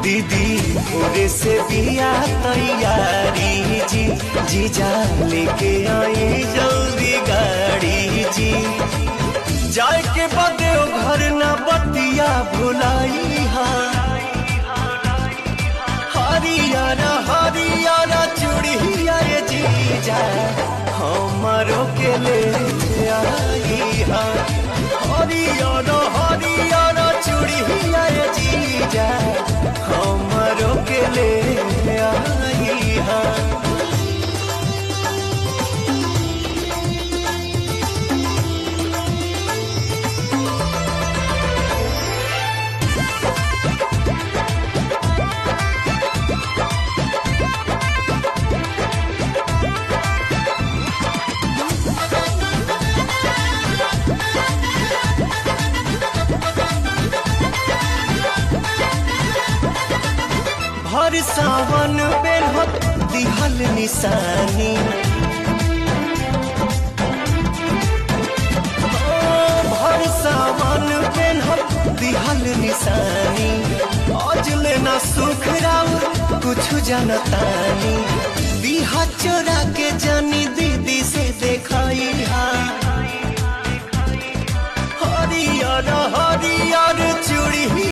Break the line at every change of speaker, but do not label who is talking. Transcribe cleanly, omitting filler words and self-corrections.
दीदी पूरे से बिया तैयारी जी, जीजा लेके आए जल्दी गाड़ी जी। जाए के बदे घर न बतिया भुलाई हा, हरियारा हरियारा चूड़िया रे जीजा हमारो के ले आई हा, हरियारा हरियारा चूड़िया रे जीजा हमारो के ले आई हा। हर सावन बेरहत दिहल निशानी, हर सावन बेरहत दिहल निशानी। आज लेना सुख राउर कुछ जनतानी, बिहा चोरा के जन